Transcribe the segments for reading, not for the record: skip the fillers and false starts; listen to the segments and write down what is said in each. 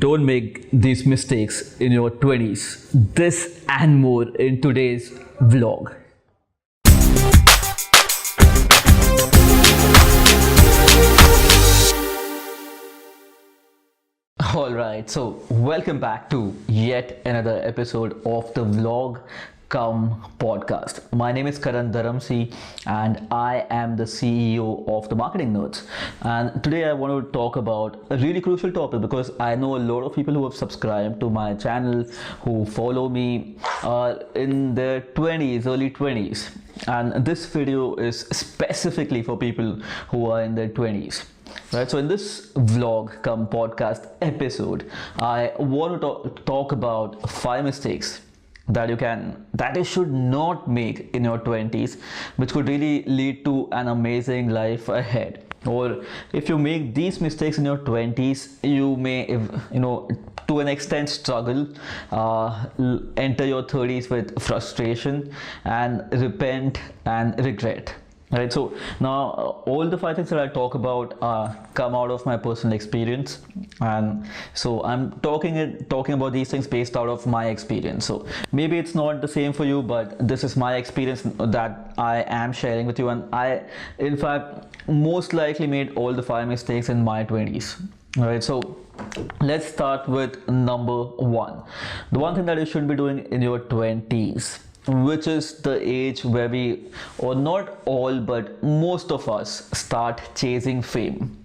Don't make these mistakes in your 20s. This and more in today's vlog. Alright, so welcome back to yet another episode of the vlog come podcast. My name is Karan Dharamsi and I am the CEO of the Marketing Nerds. And today I want to talk about a really crucial topic because I know a lot of people who have subscribed to my channel, who follow me, are in their 20s, early 20s. And this video is specifically for people who are in their 20s. Right, so in this vlog come podcast episode, I want to talk about 5 mistakes that you should not make in your 20s, which could really lead to an amazing life ahead. Or if you make these mistakes in your 20s, you may, to an extent struggle, enter your 30s with frustration and repent and regret. Right, so now all the 5 things that I talk about come out of my personal experience, and so I'm talking about these things based out of my experience. So maybe it's not the same for you, but this is my experience that I am sharing with you, and I in fact most likely made all the 5 mistakes in my 20s. All right, so let's start with number 1. The one thing that you shouldn't be doing in your 20s, which is the age where we, or not all but most of us, start chasing fame,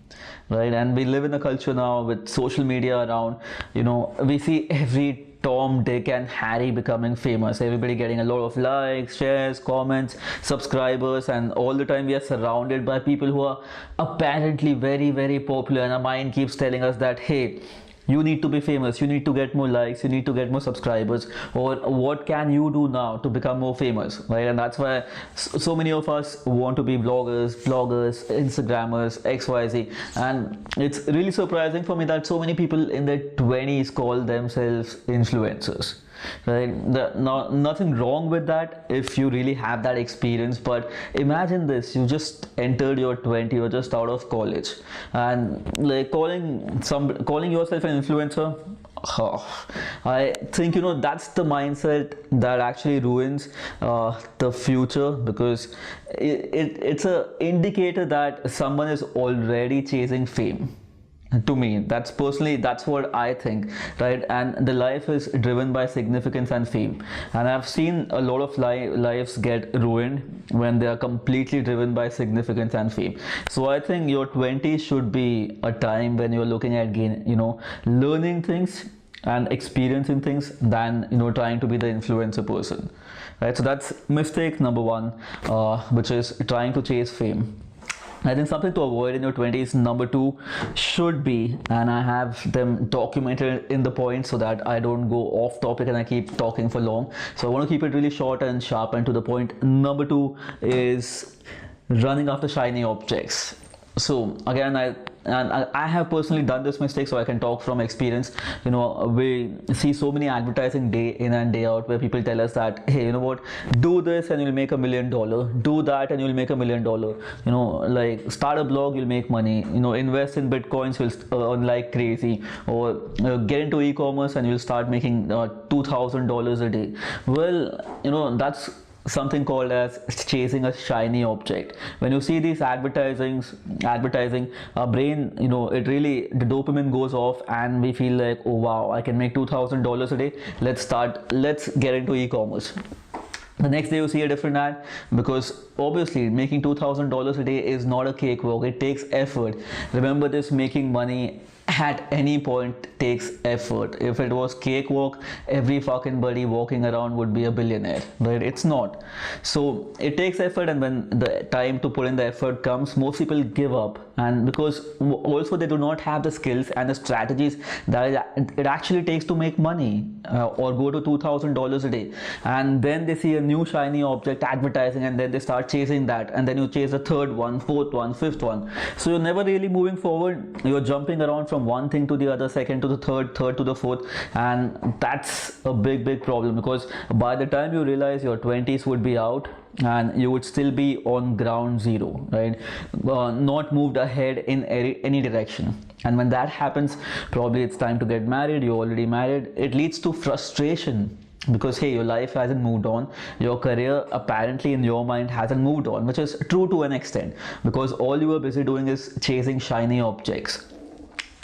right? And we live in a culture now with social media around. We see every Tom, Dick and Harry becoming famous, everybody getting a lot of likes, shares, comments, subscribers, and all the time we are surrounded by people who are apparently very, very popular, and our mind keeps telling us that, hey, you need to be famous, you need to get more likes, you need to get more subscribers, or what can you do now to become more famous, right? And that's why so many of us want to be vloggers, Instagrammers, XYZ. And it's really surprising for me that so many people in their 20s call themselves influencers. Right? Nothing wrong with that if you really have that experience, but imagine this: you just entered your 20, you're just out of college, and like calling yourself an influencer. I think that's the mindset that actually ruins the future, because it's a indicator that someone is already chasing fame. To me, that's what I think, right? And the life is driven by significance and fame, and I've seen a lot of lives get ruined when they are completely driven by significance and fame. So I think your 20s should be a time when you're looking at learning things and experiencing things than trying to be the influencer person, right? So that's mistake number 1, which is trying to chase fame. I think something to avoid in your 20s, number 2, should be, and I have them documented in the points so that I don't go off topic and I keep talking for long. So I want to keep it really short and sharp and to the point. Number 2 is running after shiny objects. So again, I have personally done this mistake, so I can talk from experience. We see so many advertising day in and day out where people tell us that, hey, do this and you'll make $1 million, do that and you'll make $1 million, like start a blog, you'll make money, invest in bitcoins, you'll earn like crazy, or get into e-commerce and you'll start making $2,000 a day. Well, that's something called as chasing a shiny object. When you see these advertising, our brain, the dopamine goes off and we feel like, oh wow, I can make $2,000 a day, let's get into e-commerce. The next day you see a different ad, because obviously making $2,000 a day is not a cakewalk. It takes effort. Remember this, making money at any point takes effort. If it was cakewalk, every fucking buddy walking around would be a billionaire, right? It's not. So it takes effort, and when the time to put in the effort comes, most people give up. And because also they do not have the skills and the strategies that it actually takes to make money or go to $2,000 a day. And then they see a new shiny object advertising, and then they start chasing that, and then you chase the 3rd one, 4th one, 5th one. So you're never really moving forward. You're jumping around from one thing to the other, 2nd to the 3rd, 3rd to the 4th, and that's a big problem, because by the time you realize your 20s would be out, and you would still be on ground zero, right? Not moved ahead in any direction. And when that happens, probably it's time to get married, you're already married, it leads to frustration, because hey, your life hasn't moved on, your career apparently in your mind hasn't moved on, which is true to an extent, because all you are busy doing is chasing shiny objects.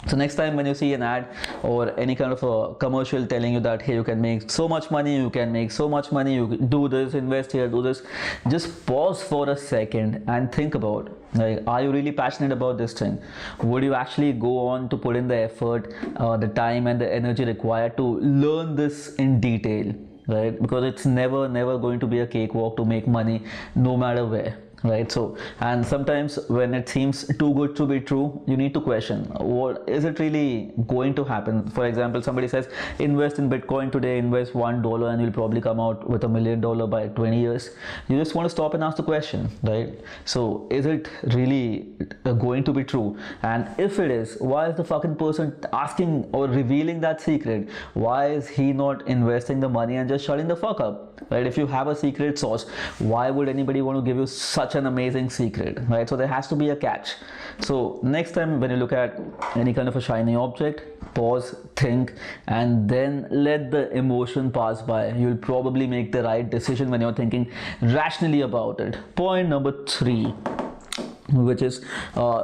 So next time when you see an ad or any kind of a commercial telling you that hey, you can make so much money, you can make so much money, you do this, invest here, do this, just pause for a second and think about, like, are you really passionate about this thing? Would you actually go on to put in the effort, the time and the energy required to learn this in detail, right? Because it's never going to be a cakewalk to make money no matter where, right? So, and sometimes when it seems too good to be true, you need to question, what is it really going to happen? For example, somebody says invest in Bitcoin today, invest $1 and you'll probably come out with $1 million by 20 years. You just want to stop and ask the question, right? So is it really going to be true? And if it is, why is the fucking person asking or revealing that secret? Why is he not investing the money and just shutting the fuck up, right? If you have a secret sauce, why would anybody want to give you such an amazing secret, right? So there has to be a catch. So next time when you look at any kind of a shiny object, pause, think, and then let the emotion pass by. You'll probably make the right decision when you're thinking rationally about it. Point number 3, which is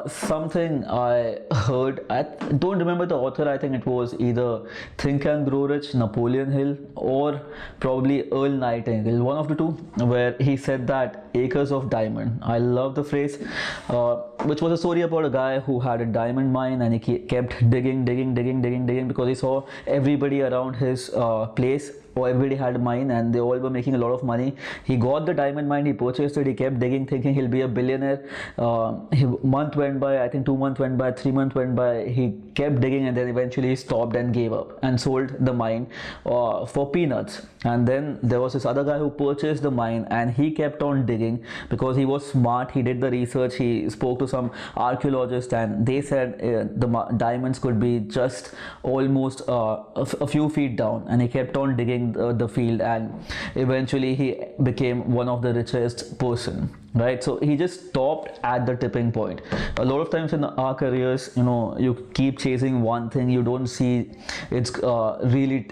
something I heard. I don't remember the author. I think it was either Think and Grow Rich, Napoleon Hill, or probably Earl Nightingale, one of the two, where he said that acres of diamond. I love the phrase, which was a story about a guy who had a diamond mine, and he kept digging because he saw everybody around his place, or everybody had a mine and they all were making a lot of money. He got the diamond mine, he purchased it, he kept digging thinking he'll be a billionaire. Month went by, I think 2 months went by, 3 months went by, he kept digging, and then eventually he stopped and gave up and sold the mine for peanuts. And then there was this other guy who purchased the mine, and he kept on digging because he was smart. He did the research, he spoke to some archaeologists, and they said the diamonds could be just almost a few feet down, and he kept on digging the field, and eventually he became one of the richest person, right? So he just stopped at the tipping point. A lot of times in our careers, you keep chasing one thing, you don't see it's really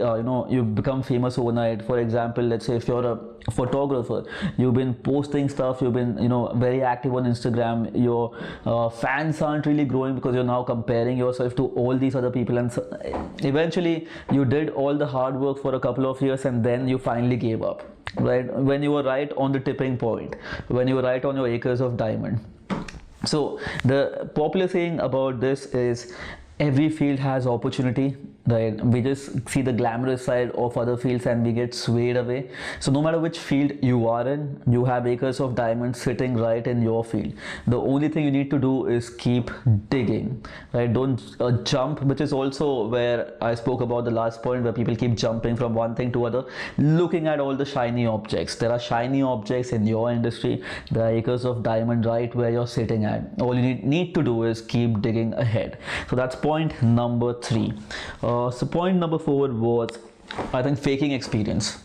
you become famous overnight. For example, let's say if you're a photographer, you've been posting stuff, you've been very active on Instagram, your fans aren't really growing because you're now comparing yourself to all these other people, and so eventually you did all the hard work for a couple of years and then you finally gave up, right? When you were right on the tipping point, when you were right on your acres of diamond. So the popular saying about this is every field has opportunity, right? We just see the glamorous side of other fields and we get swayed away. So no matter which field you are in, you have acres of diamonds sitting right in your field. The only thing you need to do is keep digging, right? Don't jump, which is also where I spoke about the last point, where people keep jumping from one thing to other, looking at all the shiny objects. There are shiny objects in your industry, there are acres of diamond right where you're sitting at. All you need to do is keep digging ahead. So that's point number 3. So point number 4 was, I think, faking experience.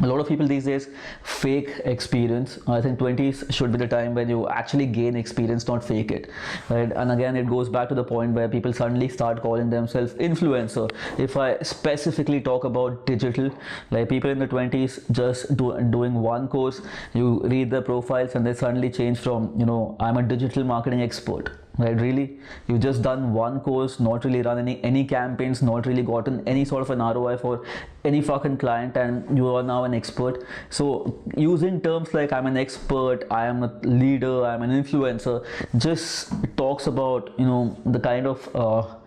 A lot of people these days fake experience. I think 20s should be the time when you actually gain experience, not fake it, right? And again, it goes back to the point where people suddenly start calling themselves influencer. If I specifically talk about digital, like people in the 20s just doing one course, you read their profiles and they suddenly change from, I'm a digital marketing expert. Right? Really, you just done one course, not really run any campaigns, not really gotten any sort of an ROI for any fucking client, and you are now an expert. So using terms like I'm an expert, I am a leader, I'm an influencer, just talks about the kind of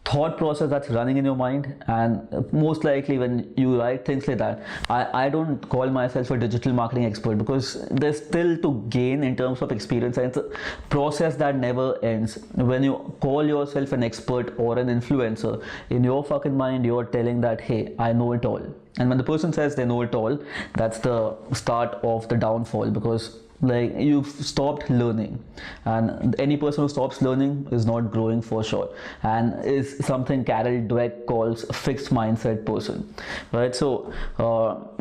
thought process that's running in your mind. And most likely when you write things like that, I don't call myself a digital marketing expert, because there's still to gain in terms of experience, and it's a process that never ends. When you call yourself an expert or an influencer, in your fucking mind you're telling that, hey, I know it all. And when the person says they know it all, that's the start of the downfall, because like you've stopped learning, and any person who stops learning is not growing for sure, and is something Carol Dweck calls fixed mindset person, right? So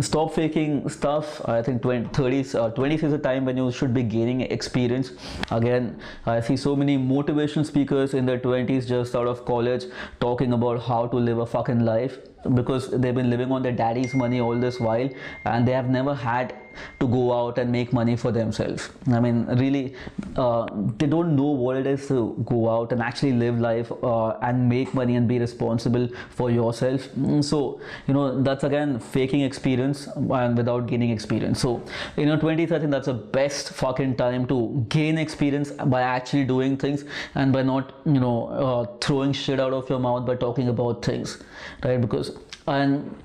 stop faking stuff. I think 20s is a time when you should be gaining experience. Again, I see so many motivational speakers in their 20s just out of college talking about how to live a fucking life, because they've been living on their daddy's money all this while, and they have never had to go out and make money for themselves. I mean, really, they don't know what it is to go out and actually live life and make money and be responsible for yourself. So, that's again faking experience and without gaining experience. So, in your 20s, I think that's the best fucking time to gain experience by actually doing things, and by not, throwing shit out of your mouth by talking about things, right? And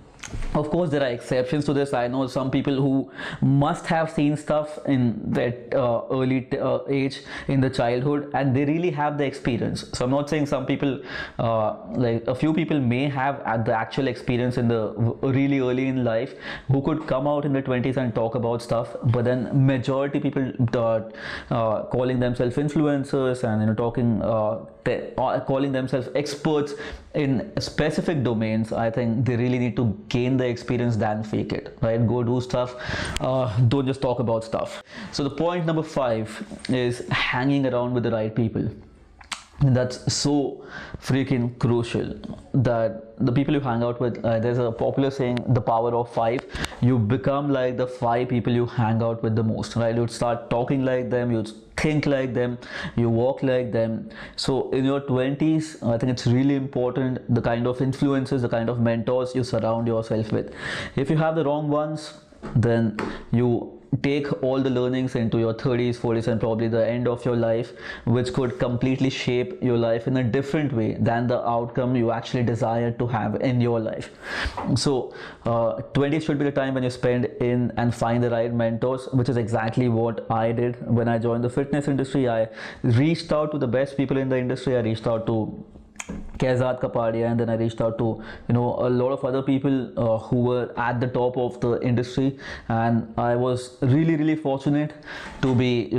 of course, there are exceptions to this. I know some people who must have seen stuff in that early age, in the childhood, and they really have the experience. So I'm not saying some people, like a few people may have the actual experience in the really early in life, who could come out in the 20s and talk about stuff, but then majority people calling themselves influencers and talking calling themselves experts in specific domains. I think they really need to gain the experience than fake it, right? Go do stuff, don't just talk about stuff. So the point number 5 is hanging around with the right people. And that's so freaking crucial, that the people you hang out with, there's a popular saying, the power of 5. You become like the 5 people you hang out with the most, right? You'd start talking like them, you'd think like them, you walk like them. So in your 20s, I think it's really important the kind of influences, the kind of mentors you surround yourself with. If you have the wrong ones, then you take all the learnings into your 30s, 40s, and probably the end of your life, which could completely shape your life in a different way than the outcome you actually desire to have in your life. So 20s should be the time when you spend in and find the right mentors, which is exactly what I did when I joined the fitness industry. I reached out to the best people in the industry. I reached out to Kezad Kapadia, and then I reached out to a lot of other people who were at the top of the industry, and I was really fortunate to be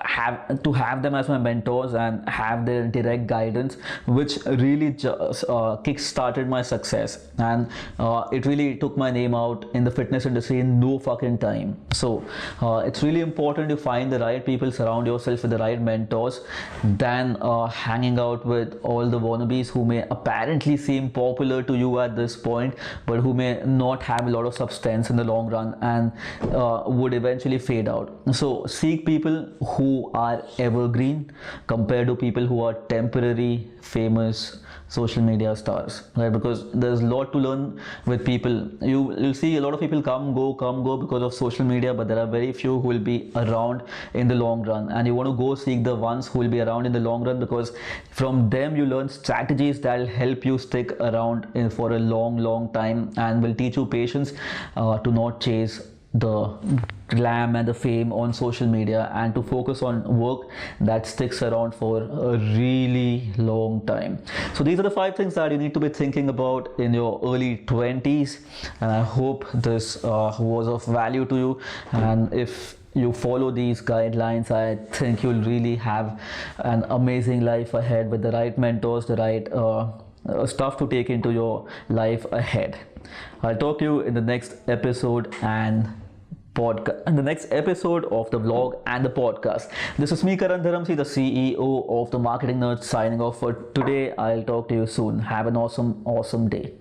have them as my mentors and have their direct guidance, which really just kick-started my success, and it really took my name out in the fitness industry in no fucking time. So it's really important to find the right people, surround yourself with the right mentors, than hanging out with all the wannabes who may apparently seem popular to you at this point, but who may not have a lot of substance in the long run and would eventually fade out. So seek people who are evergreen compared to people who are temporary, famous social media stars, right? Because there's a lot to learn with people. You'll see a lot of people come go because of social media, but there are very few who will be around in the long run, and you want to go seek the ones who will be around in the long run, because from them you learn strategies that will help you stick around for a long time, and will teach you patience to not chase the glam and the fame on social media, and to focus on work that sticks around for a really long time. So these are the 5 things that you need to be thinking about in your early 20s, and I hope this was of value to you. And if you follow these guidelines, I think you'll really have an amazing life ahead with the right mentors, the right stuff to take into your life ahead. I'll talk to you in the next episode and in the next episode of the vlog and the podcast. This is me, Karan Dharamsi, the CEO of the Marketing Nerdz, signing off for today. I'll talk to you soon. Have an awesome day.